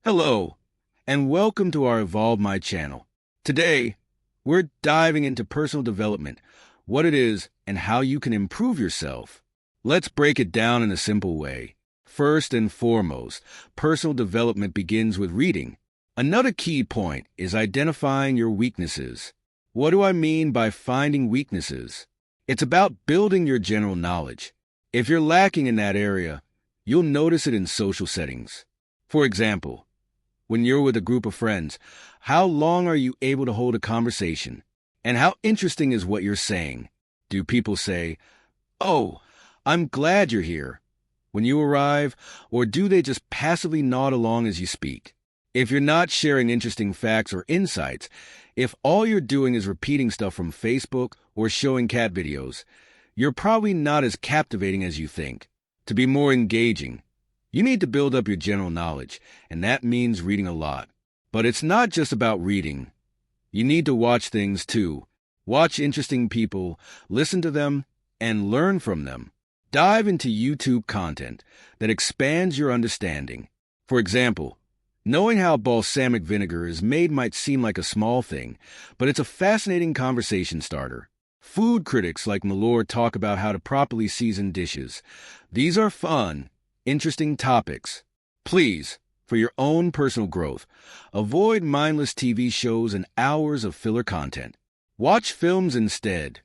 Hello, and welcome to our Evolve My channel. Today, we're diving into personal development, what it is, and how you can improve yourself. Let's break it down in a simple way. First and foremost, personal development begins with reading. Another key point is identifying your weaknesses. What do I mean by finding weaknesses? It's about building your general knowledge. If you're lacking in that area, you'll notice it in social settings. For example, when you're with a group of friends, how long are you able to hold a conversation? And how interesting is what you're saying? Do people say, "Oh, I'm glad you're here," when you arrive, or do they just passively nod along as you speak? If you're not sharing interesting facts or insights, if all you're doing is repeating stuff from Facebook or showing cat videos, you're probably not as captivating as you think. To be more engaging, you need to build up your general knowledge, and that means reading a lot. But it's not just about reading. You need to watch things too. Watch interesting people, listen to them, and learn from them. Dive into YouTube content that expands your understanding. For example, knowing how balsamic vinegar is made might seem like a small thing, but it's a fascinating conversation starter. Food critics like Malore talk about how to properly season dishes. These are fun, interesting topics. Please, for your own personal growth, avoid mindless TV shows and hours of filler content. Watch films instead.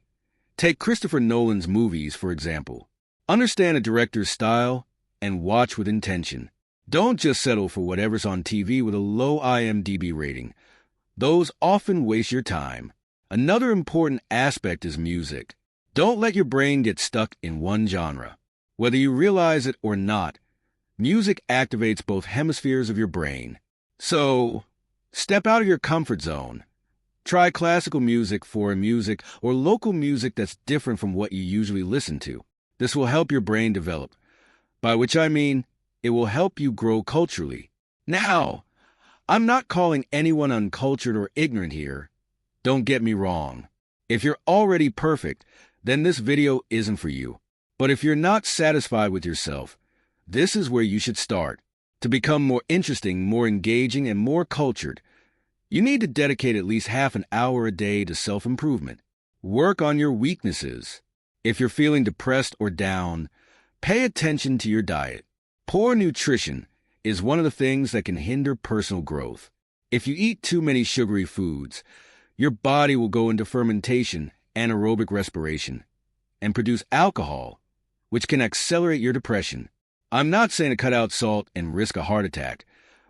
Take Christopher Nolan's movies, for example. Understand a director's style and watch with intention. Don't just settle for whatever's on TV with a low IMDb rating. Those often waste your time. Another important aspect is music. Don't let your brain get stuck in one genre. Whether you realize it or not, music activates both hemispheres of your brain. So, step out of your comfort zone. Try classical music, foreign music, or local music that's different from what you usually listen to. This will help your brain develop, by which I mean it will help you grow culturally. Now, I'm not calling anyone uncultured or ignorant here. Don't get me wrong. If you're already perfect, then this video isn't for you. But if you're not satisfied with yourself, this is where you should start. To become more interesting, more engaging, and more cultured, you need to dedicate at least half an hour a day to self-improvement. Work on your weaknesses. If you're feeling depressed or down, pay attention to your diet. Poor nutrition is one of the things that can hinder personal growth. If you eat too many sugary foods, your body will go into fermentation, anaerobic respiration, and produce alcohol, which can accelerate your depression. I'm not saying to cut out salt and risk a heart attack,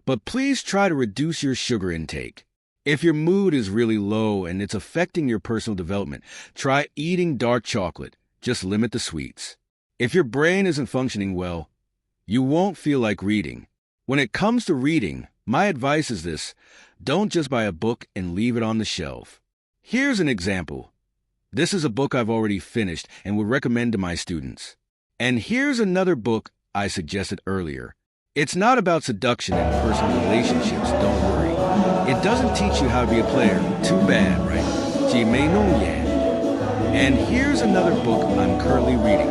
but please try to reduce your sugar intake. If your mood is really low and it's affecting your personal development, try eating dark chocolate. Just limit the sweets. If your brain isn't functioning well, you won't feel like reading. When it comes to reading, my advice is this: don't just buy a book and leave it on the shelf. Here's an example. This is a book I've already finished and would recommend to my students. And here's another book I suggested earlier. It's not about seduction and personal relationships, don't worry. It doesn't teach you how to be a player. Too bad, right? 姐妹弄眼. And here's another book I'm currently reading.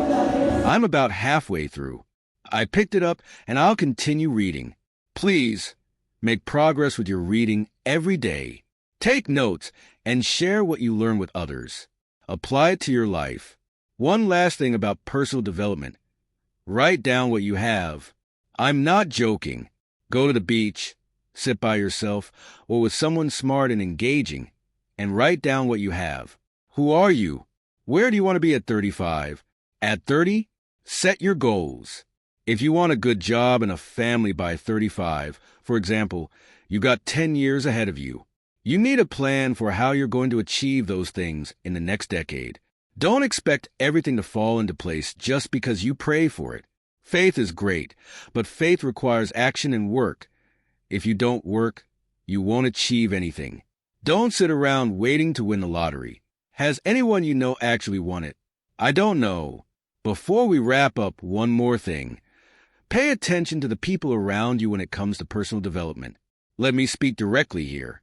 I'm about halfway through. I picked it up and I'll continue reading. Please, make progress with your reading every day. Take notes and share what you learn with others. Apply it to your life. One last thing about personal development. Write down what you have. I'm not joking. Go to the beach, sit by yourself, or with someone smart and engaging, and write down what you have. Who are you? Where do you want to be at 35? At 30, set your goals. If you want a good job and a family by 35, for example, you got 10 years ahead of you. You need a plan for how you're going to achieve those things in the next decade. Don't expect everything to fall into place just because you pray for it. Faith is great, but faith requires action and work. If you don't work, you won't achieve anything. Don't sit around waiting to win the lottery. Has anyone you know actually won it? I don't know. Before we wrap up, one more thing. Pay attention to the people around you when it comes to personal development. Let me speak directly here.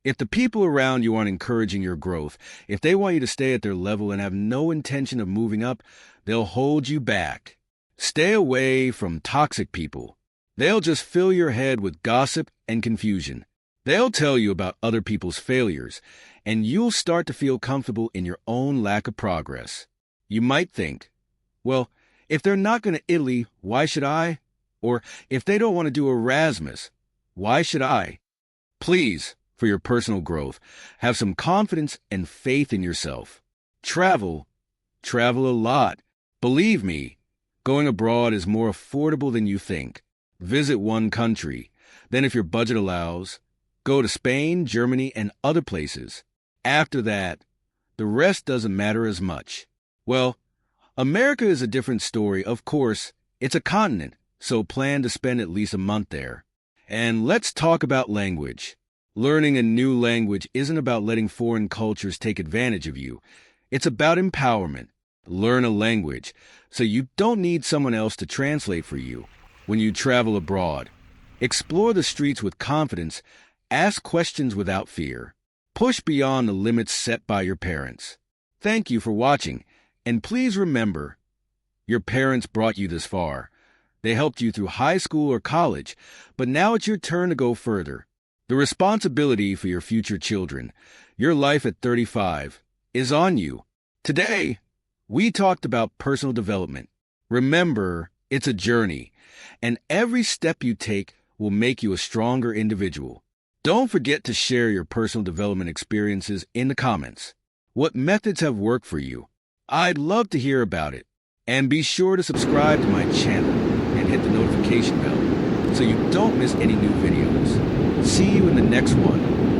If the people around you aren't encouraging your growth, if they want you to stay at their level and have no intention of moving up, they'll hold you back. Stay away from toxic people. They'll just fill your head with gossip and confusion. They'll tell you about other people's failures, and you'll start to feel comfortable in your own lack of progress. You might think, well, if they're not going to Italy, why should I? Or if they don't want to do Erasmus, why should I? Please, for your personal growth, have some confidence and faith in yourself. Travel a lot. Believe me, going abroad is more affordable than you think. Visit one country. Then if your budget allows, go to Spain, Germany, and other places. After that, the rest doesn't matter as much. Well, America is a different story. Of course, it's a continent, so plan to spend at least a month there. And let's talk about language. Learning a new language isn't about letting foreign cultures take advantage of you. It's about empowerment. Learn a language so you don't need someone else to translate for you. When you travel abroad, explore the streets with confidence, ask questions without fear. Push beyond the limits set by your parents. Thank you for watching, and please remember, your parents brought you this far. They helped you through high school or college, but now it's your turn to go further. The responsibility for your future children, your life at 35, is on you. Today, we talked about personal development. Remember, it's a journey, and every step you take will make you a stronger individual. Don't forget to share your personal development experiences in the comments. What methods have worked for you? I'd love to hear about it. And be sure to subscribe to my channel and hit the notification bell so you don't miss any new videos. See you in the next one.